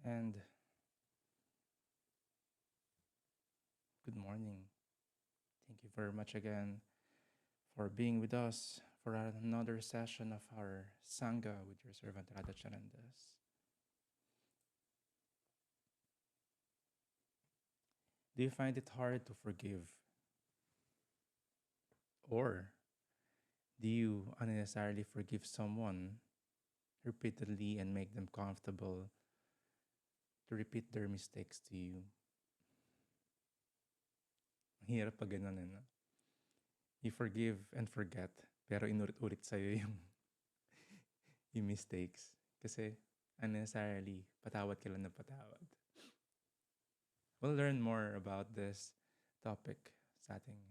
And good morning. Thank you very much again for being with us for another session of our Sangha with your servant Radha Charandas. Do you find it hard to forgive? Or do you unnecessarily forgive someone repeatedly and make them comfortable to repeat their mistakes to you? Ang hirap pag ganun, eh, no? You forgive and forget, pero inulit-ulit sa'yo yung mistakes. Kasi unnecessarily, patawad ka lang na patawad. We'll learn more about this topic sa ating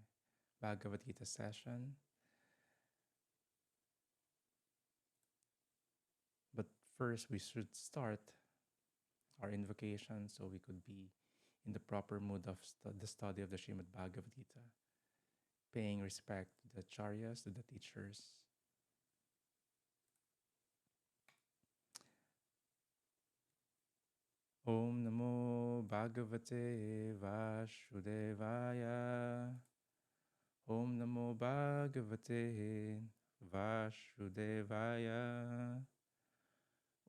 Bhagavad Gita session. But first, we should start our invocation so we could be in the proper mood of the study of the Srimad Bhagavad Gita, paying respect to the acharyas, to the teachers. Om Namo Bhagavate Vasudevaya. Om Namo Bhagavate Vasudevaya.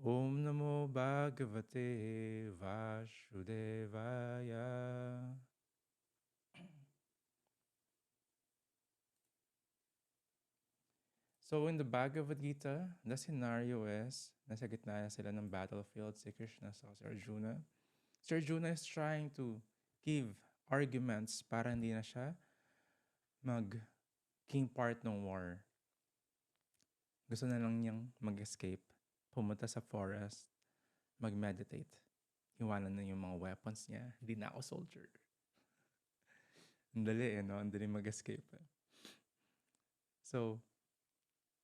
Om Namo Bhagavate Vasudevaya. So in the Bhagavad Gita, the scenario is, nasa gitna sila ng battlefield, si Krishna sa si Arjuna. Si Arjuna is trying to give arguments para hindi na siya mag-king part ng war. Gusto na lang niyang mag-escape, pumunta sa forest, mag-meditate. Iwanan na yung mga weapons niya. Hindi na ako soldier. Ang dali no? Ang dali mag-escape. So,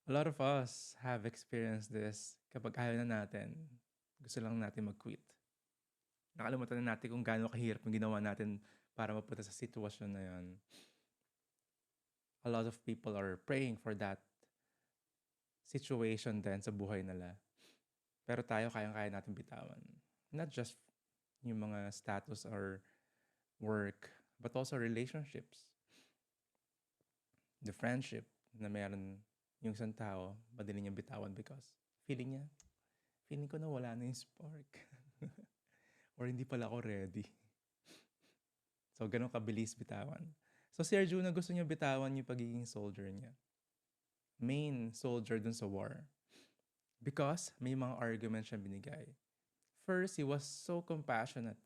a lot of us have experienced this kapag ayaw na natin. Gusto lang natin mag-quit. Nakalimutan na natin kung gaano kahirap yung ginawa natin para mapunta sa sitwasyon na yan. A lot of people are praying for that situation din sa buhay nila. Pero tayo, kayang-kaya natin bitawan. Not just yung mga status or work, but also relationships. The friendship na meron yung isang tao, madali niyang bitawan because feeling ko na wala na yung spark. Or hindi pala ako ready. So, ganun kabilis bitawan. So, si Arjuna gusto niya bitawan yung pagiging soldier niya. Main soldier dun sa war. Because may mga arguments siyang binigay. First, he was so compassionate.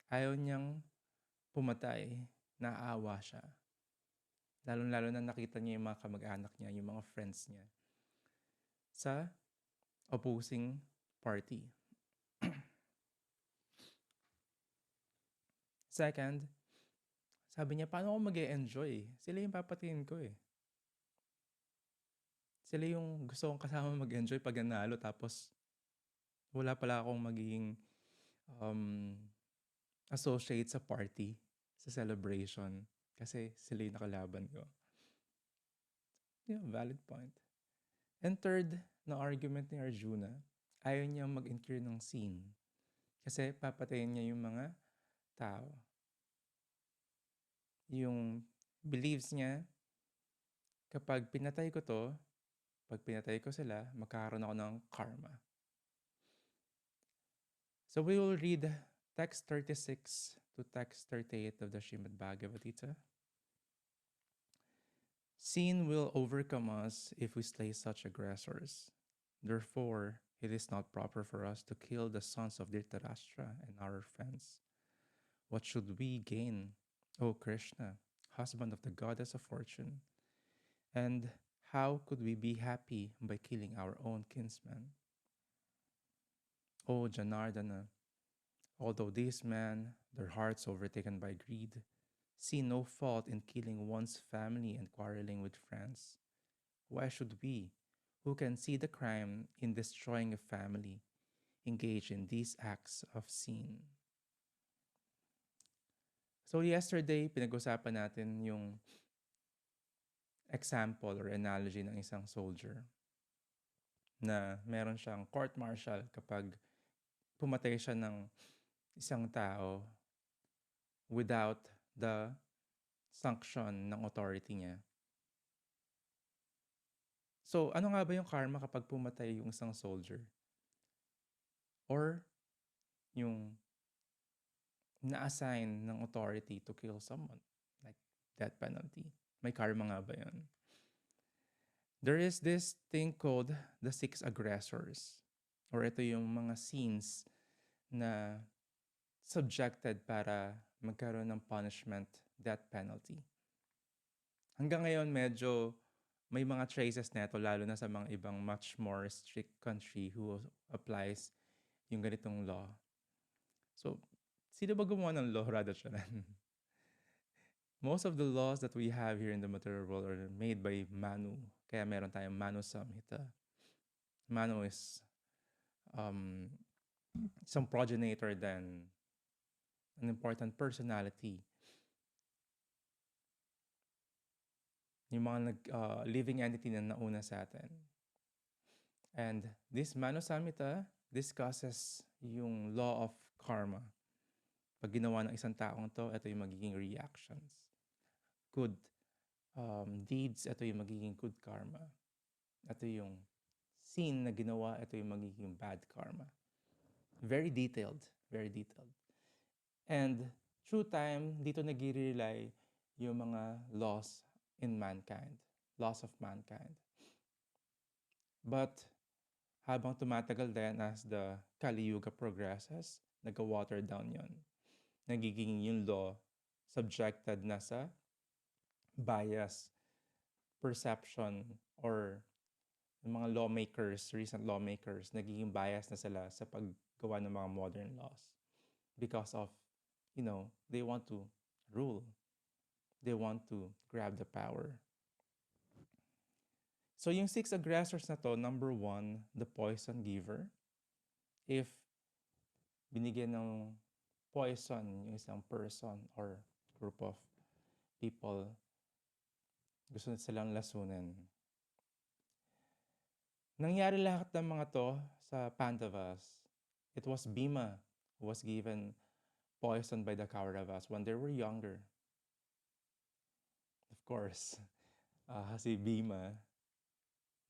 Ayaw niyang pumatay, naawa siya. Lalo-lalo na nakita niya yung mga kamag-anak niya, yung mga friends niya sa opposing party. Second, sabi niya, paano ako mag-e-enjoy? Sila yung papatayin ko eh. Sila yung gusto kong kasama mag-enjoy pag nanalo tapos wala pala akong magiging associate sa party, sa celebration. Kasi sila yung nakalaban ko. Yeah, valid point. And third na argument ni Arjuna, ayaw niya mag-incur ng scene. Kasi papatayin niya yung mga tao. Yung beliefs niya, kapag pinatay ko to, pag pinatay ko sila, magkakaroon ako ng karma. So we will read text 36 to text 38 of the Srimad Bhagavad Gita. Sin will overcome us if we slay such aggressors. Therefore, it is not proper for us to kill the sons of Dhritarashtra and our friends. What should we gain, O Krishna, husband of the goddess of fortune? And how could we be happy by killing our own kinsmen? O Janardana, although these men, their hearts overtaken by greed, see no fault in killing one's family and quarreling with friends, why should we, who can see the crime in destroying a family, engage in these acts of sin? So yesterday, pinag-usapan natin yung example or analogy ng isang soldier na meron siyang court-martial kapag pumatay siya ng isang tao without the sanction ng authority niya. So, ano nga ba yung karma kapag pumatay yung isang soldier? Or yung na-assign ng authority to kill someone? Like death penalty. May karma nga ba yun? There is this thing called the 6 aggressors. Or ito yung mga scenes na subjected para magkaroon ng punishment, death penalty. Hanggang ngayon, medyo may mga traces nito, lalo na sa mga ibang much more strict country who applies yung ganitong law. So, sino ba gumawa ng law, Radha Charan? Most of the laws that we have here in the material world are made by Manu. Kaya meron tayong Manu Samhita. Manu is some progenitor than an important personality. Yung mga living entity na nauna sa atin. And this Manu Samhita discusses yung law of karma. Pag ginawa ng isang taong to, ito yung magiging reactions. Good deeds, ito yung magiging good karma. Ito yung sin na ginawa, ito yung magiging bad karma. Very detailed, very detailed. And through time, dito nag-rely yung mga laws in mankind, laws of mankind. But habang tumatagal din as the Kali Yuga progresses, nag-water down yon. Nagiging yung law subjected na sa bias, perception, or yung mga lawmakers, recent lawmakers, nagiging bias na sila sa paggawa ng mga modern laws. Because of, they want to rule. They want to grab the power. So yung 6 aggressors na to, number 1, the poison giver. If binigyan ng poison yung isang person or group of people, gusto na silang lasunin. Nangyari lahat ng mga to sa Pandavas. It was Bhima who was given poison by the Kauravas when they were younger. Of course, si Bhima,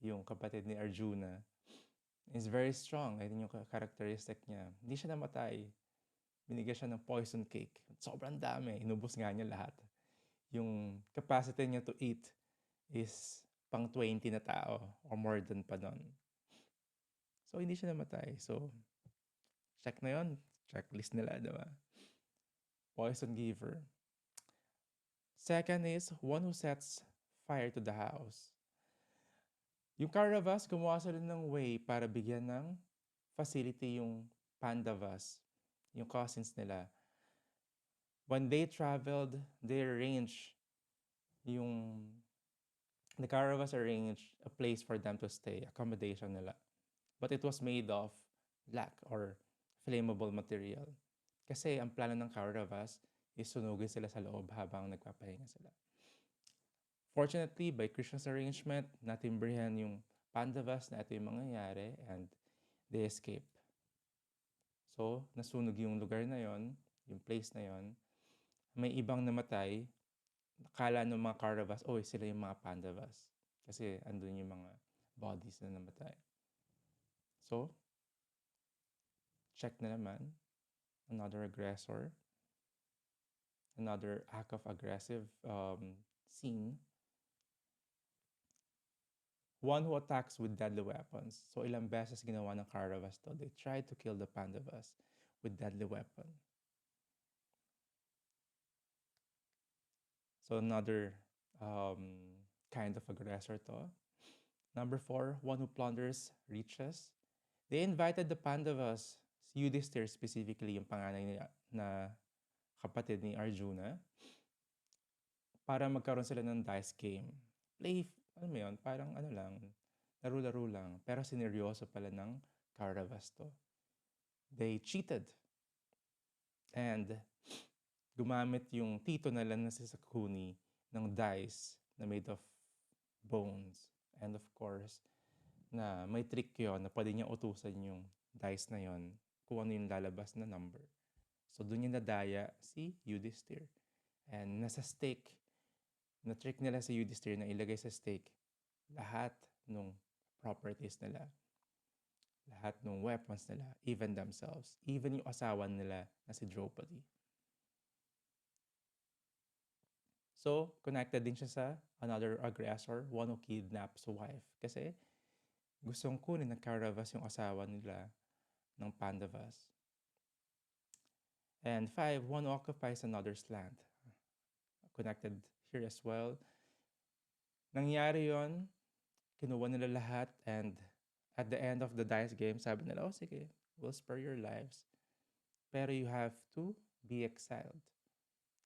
yung kapatid ni Arjuna, is very strong. Ito yung characteristic niya. Hindi siya namatay. Binigyan siya ng poison cake. Sobrang dami. Inubos nga niya lahat. Yung capacity niya to eat is pang 20 na tao or more than pa doon. So, hindi siya namatay. So, check na yun. Checklist nila, diba? Poison giver. Second is one who sets fire to the house. Yung Kauravas, gumawa sila ng way para bigyan ng facility yung Pandavas, yung cousins nila. When they traveled, they arranged the Kauravas arranged a place for them to stay, accommodation nila. But it was made of black or flammable material. Kasi ang plano ng Kauravas is sunugin sila sa loob habang nagpapahinga sila. Fortunately, by Krishna's arrangement, natimbrihan yung Pandavas na ito yung mangyayari and they escaped. So, nasunog yung lugar na yon, yung place na yon. May ibang namatay. Akala ng mga Kauravas, sila yung mga Pandavas. Kasi andun yung mga bodies na namatay. So, check na naman. Another aggressor. Another act of aggressive scene. One who attacks with deadly weapons. So, ilang beses ginawa ng Kauravas to. They tried to kill the Pandavas with deadly weapon. So, another kind of aggressor to. Number 4, one who plunders riches. They invited the Pandavas, Yudhishthir specifically, yung panganay na kapatid ni Arjuna, para magkaroon sila ng dice game. Play, parang laro-laro lang. Pero sineryoso pala ng Kauravas to. They cheated. And gumamit yung tito na lang na si Sakuni ng dice na made of bones. And of course, na may trick yon na pwede niya utusan yung dice na yon kung ano yung lalabas na number. So, doon yung nadaya si Yudhisthira. And nasa stake, na-trick nila si Yudhisthira na ilagay sa stake lahat ng properties nila, lahat ng weapons nila, even themselves, even yung asawa nila na si Draupadi. So, connected din siya sa another aggressor, one who kidnaps a wife. Kasi gustong kunin ng Kauravas yung asawa nila ng Pandavas. And 5, one who occupies another's land. Connected here as well. Nangyari yon, kinuha nila lahat, and at the end of the dice game, sabi nila, oh sige, we'll spare your lives. Pero you have to be exiled.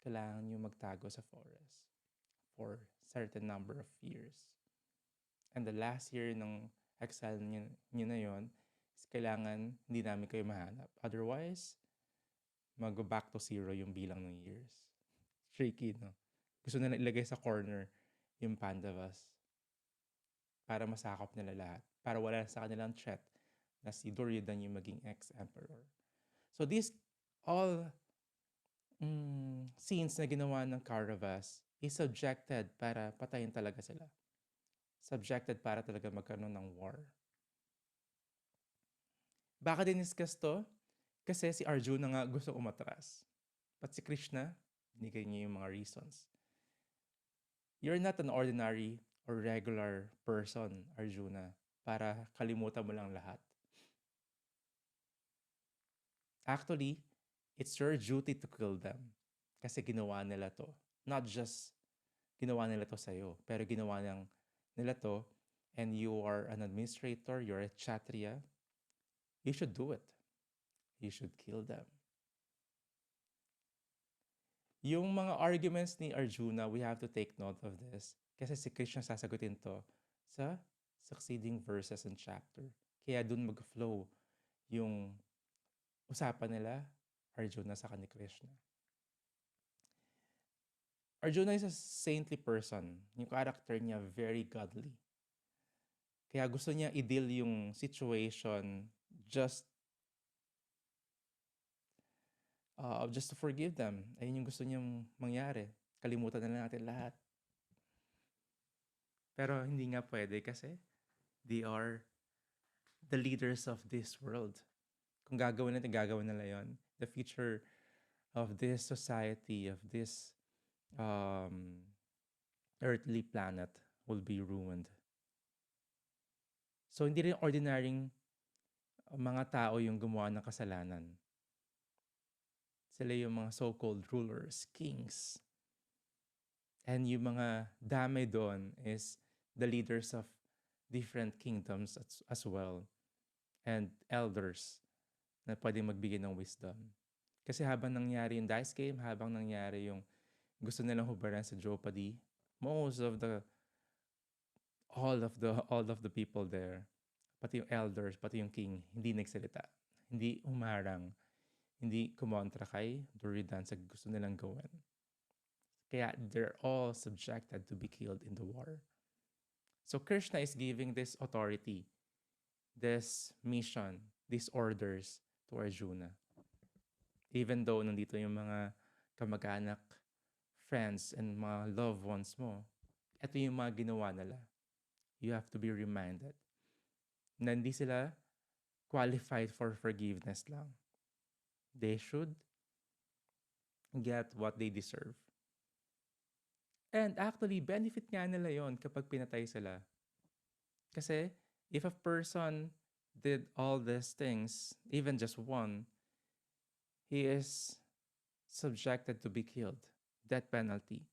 Kailangan nyo magtago sa forest for certain number of years. And the last year ng exile nyo na yon, is kailangan hindi namin kayo mahanap. Otherwise, mag-go back to zero yung bilang ng years. Tricky, no? Gusto nila ilagay sa corner yung Pandavas para masakop nila lahat. Para wala sa kanilang threat na si Duryodhan yung maging ex-emperor. So these all scenes na ginawa ng Kauravas is subjected para patayin talaga sila. Subjected para talaga magkaroon ng war. Bakit diniscuss to? Kasi si Arjuna nga gusto umatras. But si Krishna, binigay niya yung mga reasons. You're not an ordinary or regular person, Arjuna, para kalimutan mo lang lahat. Actually, it's your duty to kill them. Kasi ginawa nila to. Not just ginawa nila to sa'yo, pero ginawa nila to, and you are an administrator, you're a Kshatriya, you should do it. You should kill them. Yung mga arguments ni Arjuna, we have to take note of this. Kasi si Krishna sasagutin to sa succeeding verses and chapter. Kaya dun mag-flow yung usapan nila, Arjuna sa ni Krishna. Arjuna is a saintly person. Yung character niya, very godly. Kaya gusto niya i-deal yung situation just to forgive them. Ayun yung gusto niyang mangyari. Kalimutan na lang natin lahat. Pero hindi nga pwede kasi they are the leaders of this world. Kung gagawin nila yon, the future of this society, of this earthly planet will be ruined. So, hindi rin ordinaryong mga tao yung gumawa ng kasalanan. Sila yung mga so-called rulers, kings. And yung mga dame doon is the leaders of different kingdoms as well. And elders na pwedeng magbigay ng wisdom. Kasi habang nangyari yung dice game, habang nangyari yung gusto nilang hubaran sa Draupadi, all of the people there, pati yung elders, pati yung king, hindi nagsalita. Hindi umarang. Hindi kumontra kay Duryodhan sa gusto nilang gawin. Kaya they're all subjected to be killed in the war. So Krishna is giving this authority, this mission, these orders to Arjuna. Even though nandito yung mga kamag-anak, friends, and mga loved ones mo, ito yung mga ginawa nila. You have to be reminded na hindi sila qualified for forgiveness lang. They should get what they deserve. And actually, benefit nga nila yon kapag pinatay sila. Kasi if a person did all these things, even just one, he is subjected to be killed. Death penalty.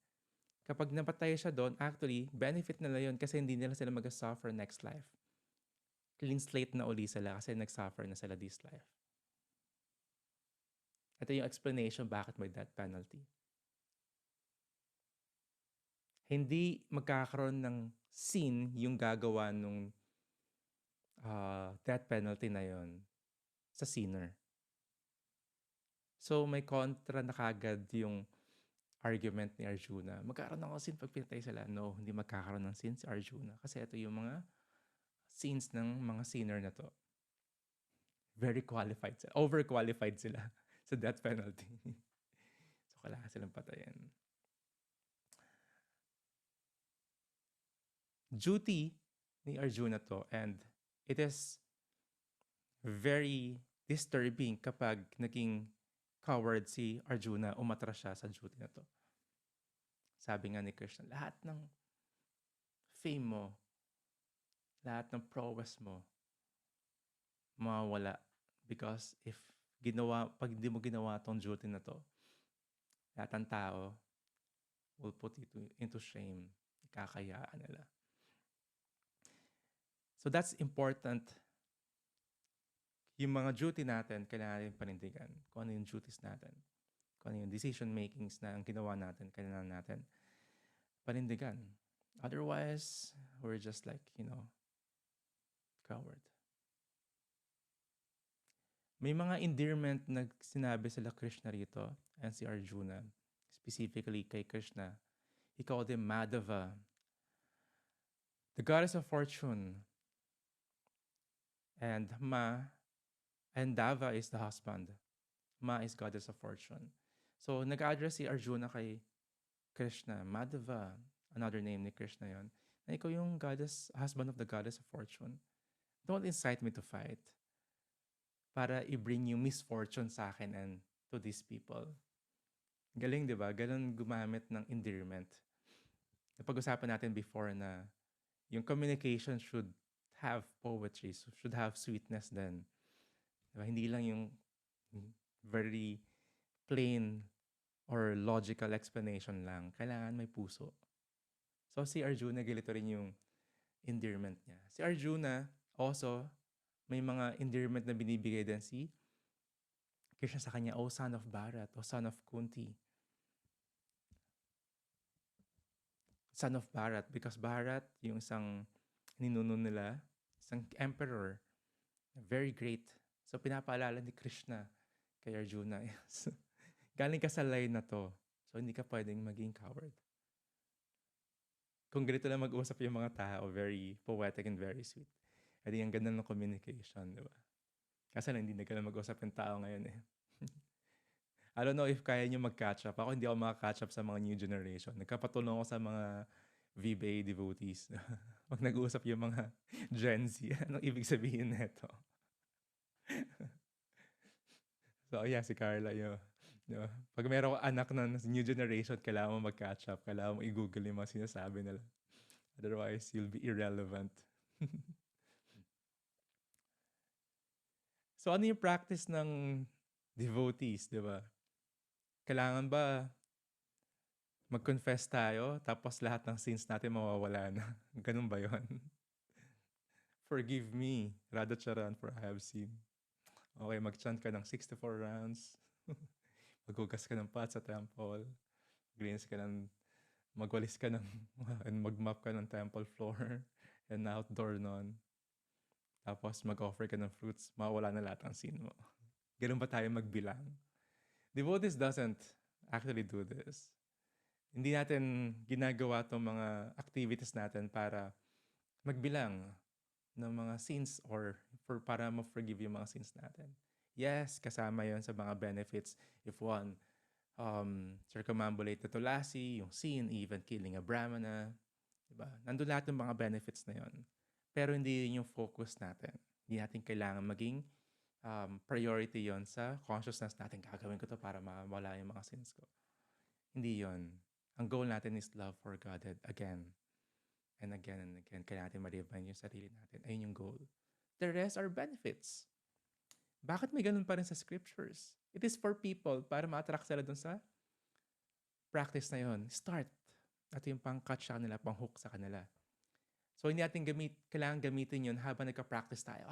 Kapag napatay siya doon, actually, benefit nila yon kasi hindi nila sila mag-suffer next life. Clean slate na uli sila kasi nag-suffer na sila this life. Ito yung explanation bakit may death penalty. Hindi magkakaroon ng sin yung gagawa nung death penalty na yon sa sinner. So may kontra na kagad yung argument ni Arjuna. Magkakaroon ng sin pag pinatay sila? No, hindi magkakaroon ng sin si Arjuna. Kasi ito yung mga sins ng mga sinner na to. very qualified sila. Overqualified sila sa death penalty. So, kailangan silang patayin. Duty ni Arjuna to, and it is very disturbing kapag naging coward si Arjuna, umatras siya sa duty na to. Sabi nga ni Krishna, lahat ng fame mo, lahat ng prowess mo, mawawala. Because pag hindi mo ginawa tong duty na to, lahat ng tao will put you into shame. Ikakayaan nila. So that's important. Yung mga duty natin, kailangan natin panindigan. Kung ano yung duties natin. Kung ano yung decision makings na ang ginawa natin, kailangan natin panindigan. Otherwise, we're just like, coward. May mga endearment na sinabi sila Krishna rito and si Arjuna, specifically kay Krishna. He called him Madhava, the goddess of fortune. And Dava is the husband. Ma is goddess of fortune. So, nag-address si Arjuna kay Krishna, Madhava, another name ni Krishna yon, na ikaw yung husband of the goddess of fortune. Don't incite me to fight para i-bring yung misfortune sa akin and to these people. Galing, di ba? Ganon gumamit ng endearment. Napag-usapan natin before na yung communication should have poetry, should have sweetness then. Diba? Hindi lang yung very plain or logical explanation lang. Kailangan may puso. So si Arjuna, ganito rin yung endearment niya. Si Arjuna, also, may mga endearment na binibigay din si Krishna sa kanya, O son of Bharat, O son of Kunti. Son of Bharat, because Bharat, yung isang ninuno nila, isang emperor, very great. So pinapaalala ni Krishna kay Arjuna, galing ka sa line na to, so hindi ka pwedeng maging coward. Kung ganito lang mag-usap yung mga tao, very poetic and very sweet. At ang ganda ng communication, di ba? Kasi lang, hindi na ganun mag-usap yung tao ngayon eh. I don't know if kaya nyo mag-catch up. Ako hindi ako maka-catch up sa mga new generation. Nagkapatulong ako sa mga VBA devotees. Pag nag-uusap yung mga Gen Z, anong ibig sabihin nito? So, yeah, si Carla yun. Diba? Pag meron ka anak na new generation, kailangan mo mag-catch up. Kailangan mo i-google yung mga sinasabi nila. Otherwise, you'll be irrelevant. So, ano yung practice ng devotees, di ba? Kailangan ba mag-confess tayo, tapos lahat ng sins natin mawawala na? Ganun ba yun? Forgive me, Radhacharan, for I have sinned. Okay, mag-chant ka ng 64 rounds. Maghugas ka ng pot sa temple. Magwalis ka ng, and mag-mop ka ng temple floor and outdoor nun. Tapos mag-offer ka ng fruits, mawawala na lahat ng sin mo. Ganun ba tayo magbilang? Devotees doesn't actually do this. Hindi natin ginagawa itong mga activities natin para magbilang ng mga sins or para ma-forgive yung mga sins natin. Yes, kasama yon sa mga benefits if one circumambulate the tulasi, yung sin, even killing a brahmana. Diba? Nandun lahat ng mga benefits na yon. Pero hindi yun yung focus natin. Hindi natin kailangan maging priority yon sa consciousness natin. Gagawin ko to para mawala yung mga sins ko. Hindi yon. Ang goal natin is love for God again. And again and again. Kaya natin ma-remind yung sarili natin. Ayun yung goal. The rest are benefits. Bakit may ganun pa rin sa scriptures? It is for people para ma-attract sila dun sa practice na yon. Start. Ito yung pang-catch sa kanila, pang-hook sa kanila. So, hindi natin kailangan gamitin yun habang nagka-practice tayo.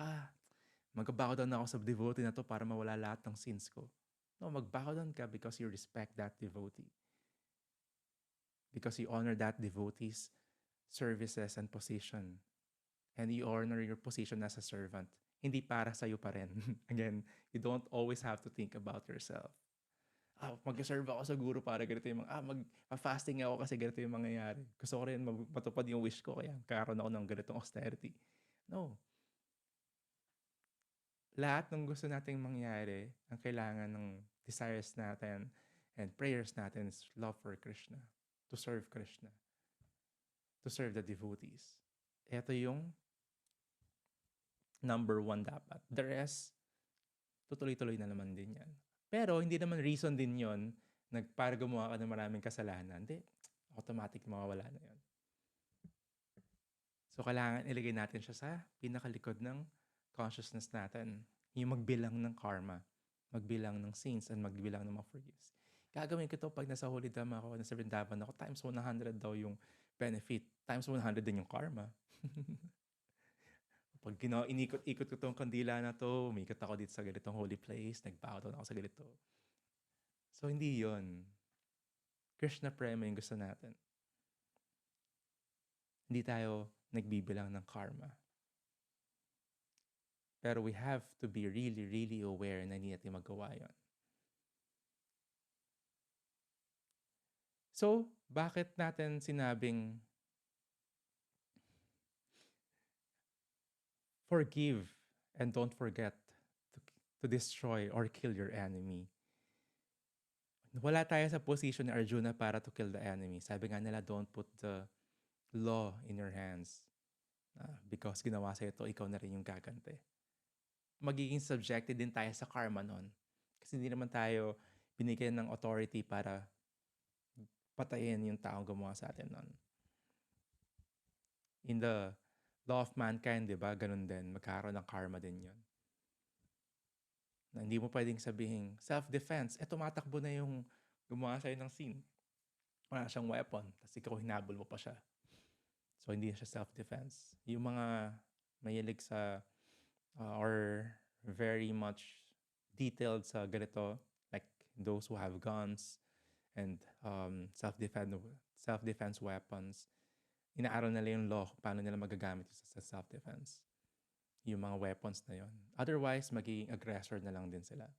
Mag-bow down ako sa devotee na to para mawala lahat ng sins ko. No, mag-bow down ka because you respect that devotee. Because you honor that devotee's services and position. And you honor your position as a servant. Hindi para sa'yo pa rin. Again, you don't always have to think about yourself. Mag-serve ako sa guru para ganito yung mag-fasting ako kasi ganito yung mangyayari. Gusto ko rin matupad yung wish ko kaya karoon ako ng ganitong austerity. No. lahat ng gusto nating mangyari, ang kailangan ng desires natin and prayers natin is love for Krishna, to serve Krishna, to serve the devotees. Ito yung number one dapat. The rest, tutuloy-tuloy na naman din yan. Pero hindi naman reason din yon para gumawa ka ng maraming kasalanan. Hindi, automatic mawawala na yon. So, kailangan ilagay natin siya sa pinakalikod ng consciousness natin. Yung magbilang ng karma, magbilang ng sins, and magbilang ng mga forgives. Gagawin ko ito pag nasa Holy Dhamma ako, nasa Vrindavan ako, times 100 daw yung benefit. Times 100 din yung karma. Pag inikot-ikot ko tong kandila na to, umikot ako dito sa ganitong holy place, nagbaho ako sa ganito. So, hindi yon. Krishna Prema yung gusto natin. Hindi tayo nagbibilang ng karma. Pero we have to be really, really aware na hindi natin magawa yon. So, bakit natin sinabing forgive and don't forget to destroy or kill your enemy? Wala tayo sa position ni Arjuna para to kill the enemy. Sabi nga nila, don't put the law in your hands. Because ginawa sa'yo ito, ikaw na rin yung gagante. Magiging subjected din tayo sa karma nun. Kasi hindi naman tayo binigyan ng authority para patayin yung taong gumawa sa atin nun. In the law of mankind, di ba, ganun din. Magkakaroon ng karma din yun. Na hindi mo pwedeng sabihin, self-defense, tumatakbo na yung gumawa sa'yo ng sin. Wala siyang weapon, tapos ikaw hinabol mo pa siya. So, hindi siya self-defense. Yung mga mahilig sa or very much detailed sa ganito, like those who have guns and self-defense weapons, inaaral nila yung law kung paano nila magagamit sa self-defense. Yung mga weapons na yon. Otherwise, magiging aggressor na lang din sila.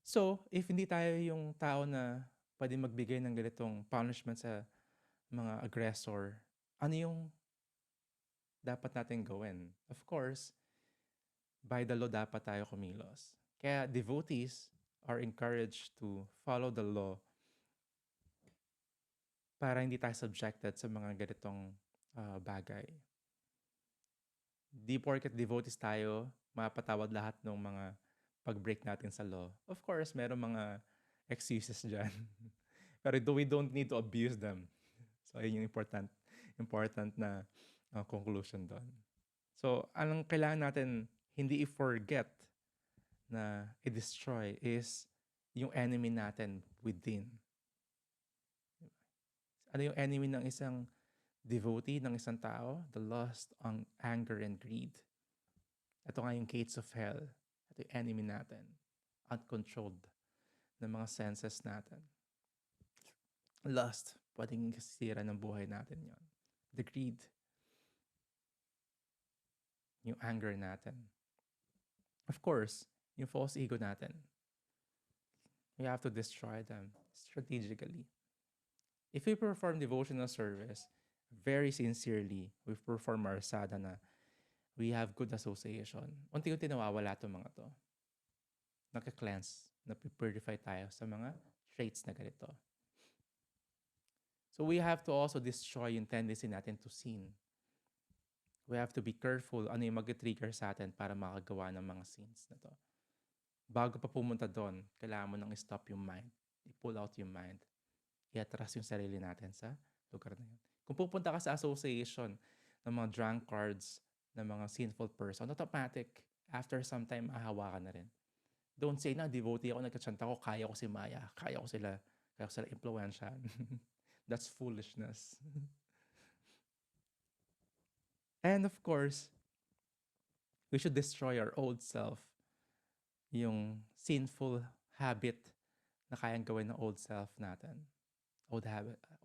So, if hindi tayo yung tao na pwede magbigay ng ganitong punishment sa mga aggressor, ano yung dapat natin gawin? Of course, by the law dapat tayo kumilos. Kaya devotees are encouraged to follow the law para hindi tayo subjected sa mga ganitong bagay. Di porket devotees tayo, mapatawad lahat ng mga pag-break natin sa law. Of course, meron mga excuses dyan. Pero we don't need to abuse them. So, yun yung important na conclusion doon. So, anong kailangan natin hindi i-forget na i-destroy is yung enemy natin within. Ano yung enemy ng isang devotee, ng isang tao? The lust, anger, and greed. Ito nga yung gates of hell. Ito yung enemy natin. Uncontrolled na mga senses natin. Lust, pwedeng kasira ng buhay natin yon. The greed, yung anger natin. Of course, yung false ego natin. We have to destroy them strategically. If we perform devotional service very sincerely, we perform our sadhana, we have good association. Unti-unti nawawala itong mga to. Naka-cleanse, napipurify tayo sa mga traits na ganito. So we have to also destroy yung tendency natin to sin. We have to be careful ano yung mag-trigger sa atin para makagawa ng mga sins na to. Bago pa pumunta doon, kailangan mo nang stop yung mind. I-pull out yung mind. I-atras yung sarili natin sa lugar na yun. Kung pupunta ka sa association ng mga drunkards, ng mga sinful person, automatic, after some time, ahawa ka na rin. Don't say na, devotee ako, nagkatsanta ko, kaya ko si Maya, kaya ko sila impluensyahan. That's foolishness. And of course, we should destroy our old self. Yung sinful habit na kayang gawin ng old self natin.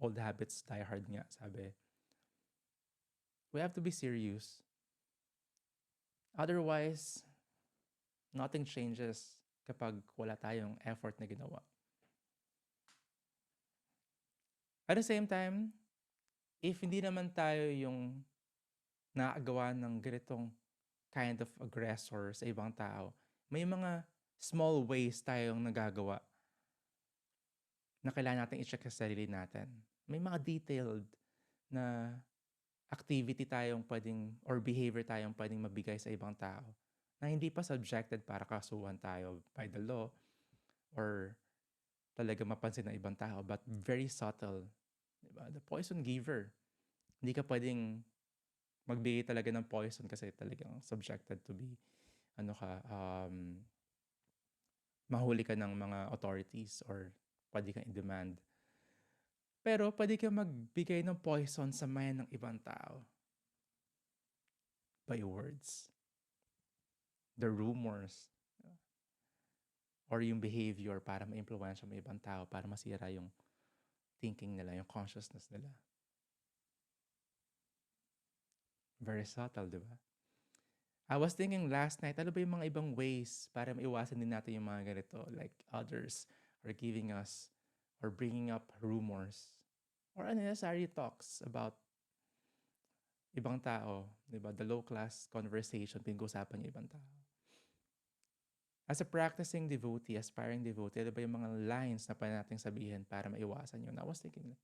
Old habits die hard nga, sabi. We have to be serious. Otherwise, nothing changes kapag wala tayong effort na ginawa. At the same time, if hindi naman tayo yung nakakagawa ng ganitong kind of aggressor sa ibang tao, may mga small ways tayong nagagawa na kailangan nating i-check sa sarili natin. May mga detailed na activity tayong puwedeng or behavior tayong puwedeng mabigay sa ibang tao na hindi pa subjected para kasuhan tayo by the law or talaga mapansin ng ibang tao, but very subtle, 'di ba? The poison giver. Hindi ka puwedeng magbigay talaga ng poison kasi talagang subjected to be ano ka, mahuli ka ng mga authorities or puwede kang i-demand. Pero puwede kang magbigay ng poison sa mind ng ibang tao by words, the rumors, or yung behavior para maimpluwensya mo ibang tao, para masira yung thinking nila, yung consciousness nila. Very subtle, di ba? I was thinking last night, ano ba yung mga ibang ways para maiwasan din natin yung mga ganito, like others are giving us or bringing up rumors or unnecessary talks about ibang tao, di ba? The low-class conversation, pinag-usapan yung ibang tao. As a practicing devotee, aspiring devotee, ano ba yung mga lines na pwede nating sabihin para maiwasan yun? I was thinking, like,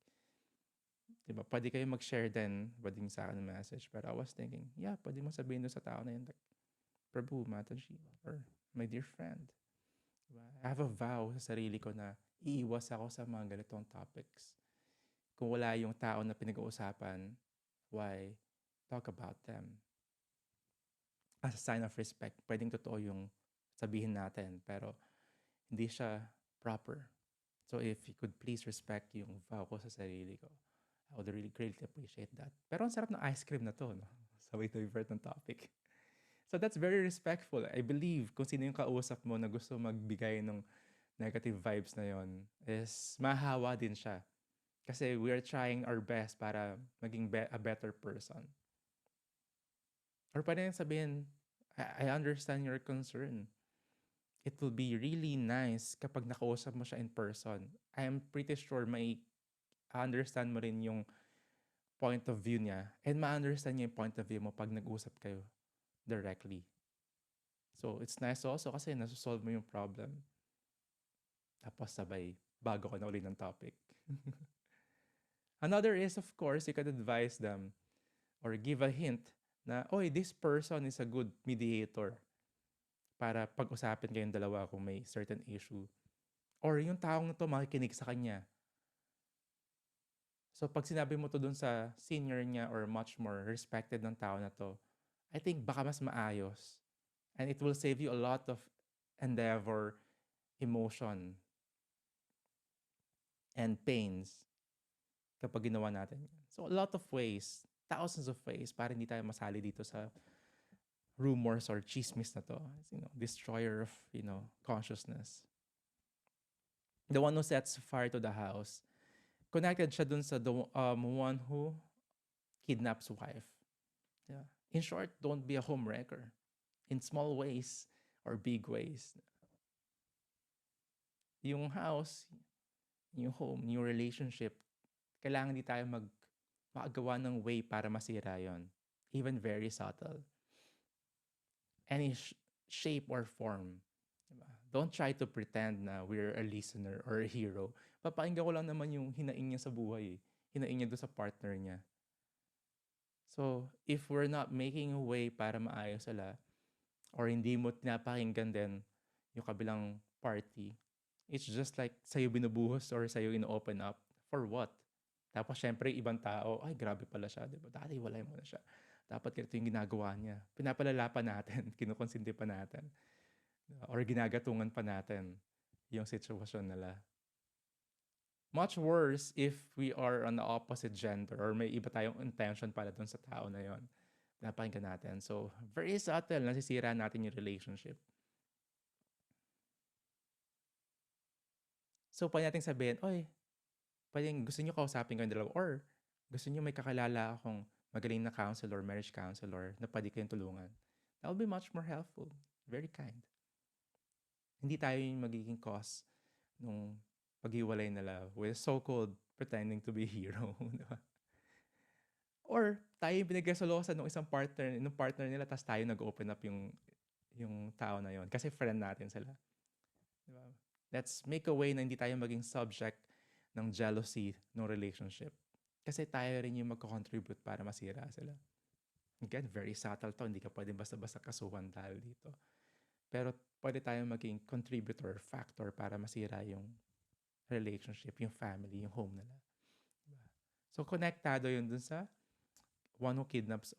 di ba, pwede kayo mag-share din, pwede sa akin ng message, pero I was thinking, yeah, pwede mo sabihin doon sa tao na yun, like, Prabhu, Mataji, or my dear friend, diba? I have a vow sa sarili ko na iiwas ako sa mga ganitong topics. Kung wala yung tao na pinag-uusapan, why talk about them? As a sign of respect, pwedeng totoo yung sabihin natin, pero hindi siya proper. So if you could please respect yung vow ko sa sarili ko, I would really greatly appreciate that. Pero ang sarap ng ice cream na to, no? Sabay to divert ng topic. So that's very respectful. I believe kung sino yung kausap mo na gusto magbigay ng negative vibes na yon is mahahawa din siya. Kasi we are trying our best para maging a better person. Or pwede nang sabihin, I understand your concern. It will be really nice kapag nakausap mo siya in person. I am pretty sure may understand mo rin yung point of view niya and ma-understand niya yung point of view mo pag nag-usap kayo directly. So, it's nice also kasi nasosolve mo yung problem. Tapos sabay, bago ka na uli ng topic. Another is, of course, you can advise them or give a hint na, oy, this person is a good mediator para pag-usapin kayong dalawa kung may certain issue. Or yung taong to makikinig sa kanya. So, pag sinabi mo to dun sa senior niya or much more respected ng tao na to, I think baka mas maayos. And it will save you a lot of endeavor, emotion, and pains kapag ginawa natin yan. So, a lot of ways, thousands of ways para hindi tayo masali dito sa rumors or chismis na to. Destroyer of, consciousness. The one who sets fire to the house. Connected siya dun sa the one who kidnaps wife. Yeah. In short, don't be a homewrecker. In small ways or big ways. Yung house, yung home, yung relationship, kailangan di tayo makagawa ng way para masira yon. Even very subtle. Any shape or form. Diba? Don't try to pretend na we're a listener or a hero. Papakinggan ko lang naman yung hinaing niya sa buhay. Hinaing niya doon sa partner niya. So, if we're not making a way para maayos sila, or hindi mo pinapakinggan din yung kabilang party, it's just like sa'yo binubuhos or sa'yo in-open up. For what? Tapos syempre ibang tao, ay grabe pala siya, diba? Dati walay mo na siya. Dapat ganito yung ginagawa niya. Pinapalala pa natin, kinukonsinti pa natin. Or ginagatungan pa natin yung sitwasyon nila. Much worse if we are on the opposite gender or may iba tayong intention pala dun sa tao na yon. Napakinggan natin. So, very subtle, nasisira natin yung relationship. So, pwede natin sabihin, oy, pwedeng gusto nyo kausapin kayong dalawa or gusto nyo may kakilala akong magaling na counselor, marriage counselor na pwede kayong tulungan. That will be much more helpful. Very kind. Hindi tayo yung magiging cause nung paghiwalay nila with so-called pretending to be a hero. Diba? Or tayo yung pinagkasalosan nung partner nila, tas tayo nag-open up yung tao na yon kasi friend natin sila. Diba? Let's make a way na hindi tayo maging subject ng jealousy ng relationship. Kasi tayo rin yung magko-contribute para masira sila. Again, very subtle to. Hindi ka pwedeng basta-basta kasuhan dahil dito. Pero pwede tayong maging contributor, factor para masira yung relationship, yung family, yung home nila. Diba? So, konektado yun dun sa one who kidnaps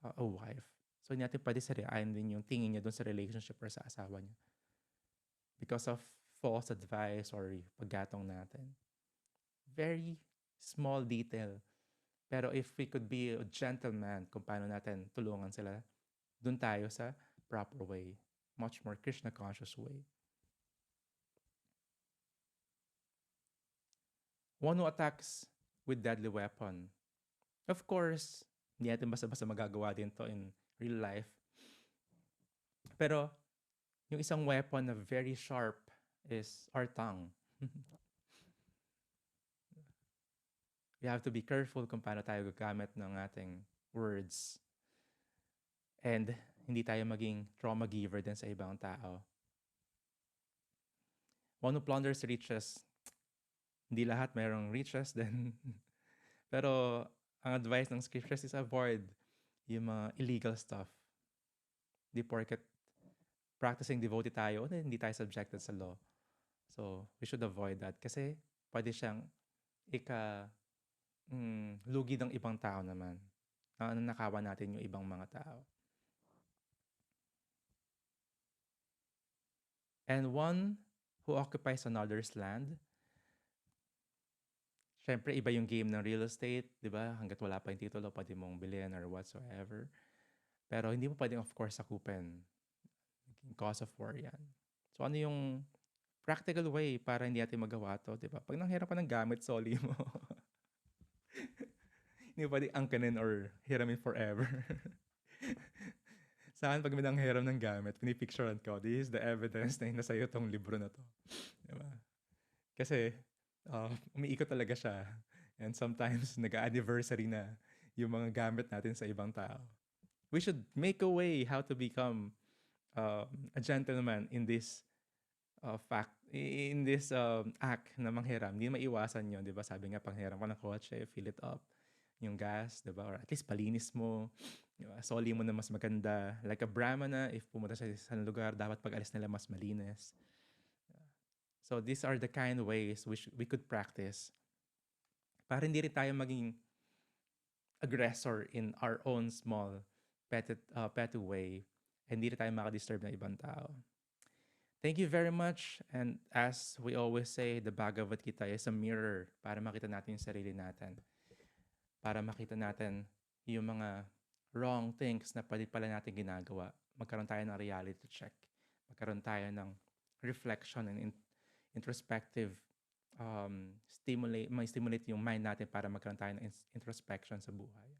a wife. So, hindi natin pwede sariain din yung tingin niya dun sa relationship or sa asawa niya. Because of false advice or paggatong natin. Very small detail. Pero if we could be a gentleman kung paano natin tulungan sila, dun tayo sa proper way. Much more Krishna-conscious way. One who attacks with deadly weapon. Of course, hindi natin basta-basta magagawa din to in real life. Pero, yung isang weapon na very sharp is our tongue. We have to be careful kung paano tayo gagamit ng ating words. And hindi tayo maging trauma giver din sa ibang tao. One who plunders riches. Hindi lahat mayroong riches din. Pero ang advice ng scriptures is avoid yung mga illegal stuff. Di porket practicing devotee tayo, hindi tayo subjected sa law. So, we should avoid that. Kasi pwede siyang lugi ng ibang tao naman. Nakawan natin yung ibang mga tao. And one who occupies another's land. Siyempre, iba yung game ng real estate, di ba? Hanggat wala pa yung titulo, pwede mong bilhin or whatsoever. Pero hindi mo pwedeng, of course, sakupin. Cause of war yan. So, ano yung practical way para hindi natin magawa to, di ba? Pag nanghiram ka ng gamit, soli mo. Hindi mo pwedeng angkanin or hiramin forever. Sa akin, pag may nanghiram ng gamit, pinipicturean ko, this is the evidence na nasa iyo tong libro na to. Di ba? Kasi, umiikot talaga siya. And sometimes, nag-anniversary na yung mga gamit natin sa ibang tao. We should make a way how to become a gentleman in this act na manghiram. Hindi maiwasan yun, di ba? Sabi nga, panghiram ka ng kotse, fill it up, yung gas, di ba? Or at least palinis mo, di ba? Soli mo na mas maganda. Like a brahmana, if pumunta sa isang lugar, dapat pag alis nila mas malinis. So these are the kind of ways we could practice para hindi rin tayo maging aggressor in our own small petty way. Hindi rin tayo makadisturb ng ibang tao. Thank you very much. And as we always say, the Bhagavad Gita is a mirror para makita natin yung sarili natin. Para makita natin yung mga wrong things na pwede pala natin ginagawa. Magkaroon tayo ng reality check. Magkaroon tayo ng reflection and introspective stimulate yung mind natin para magkaroon tayo ng introspection sa buhay.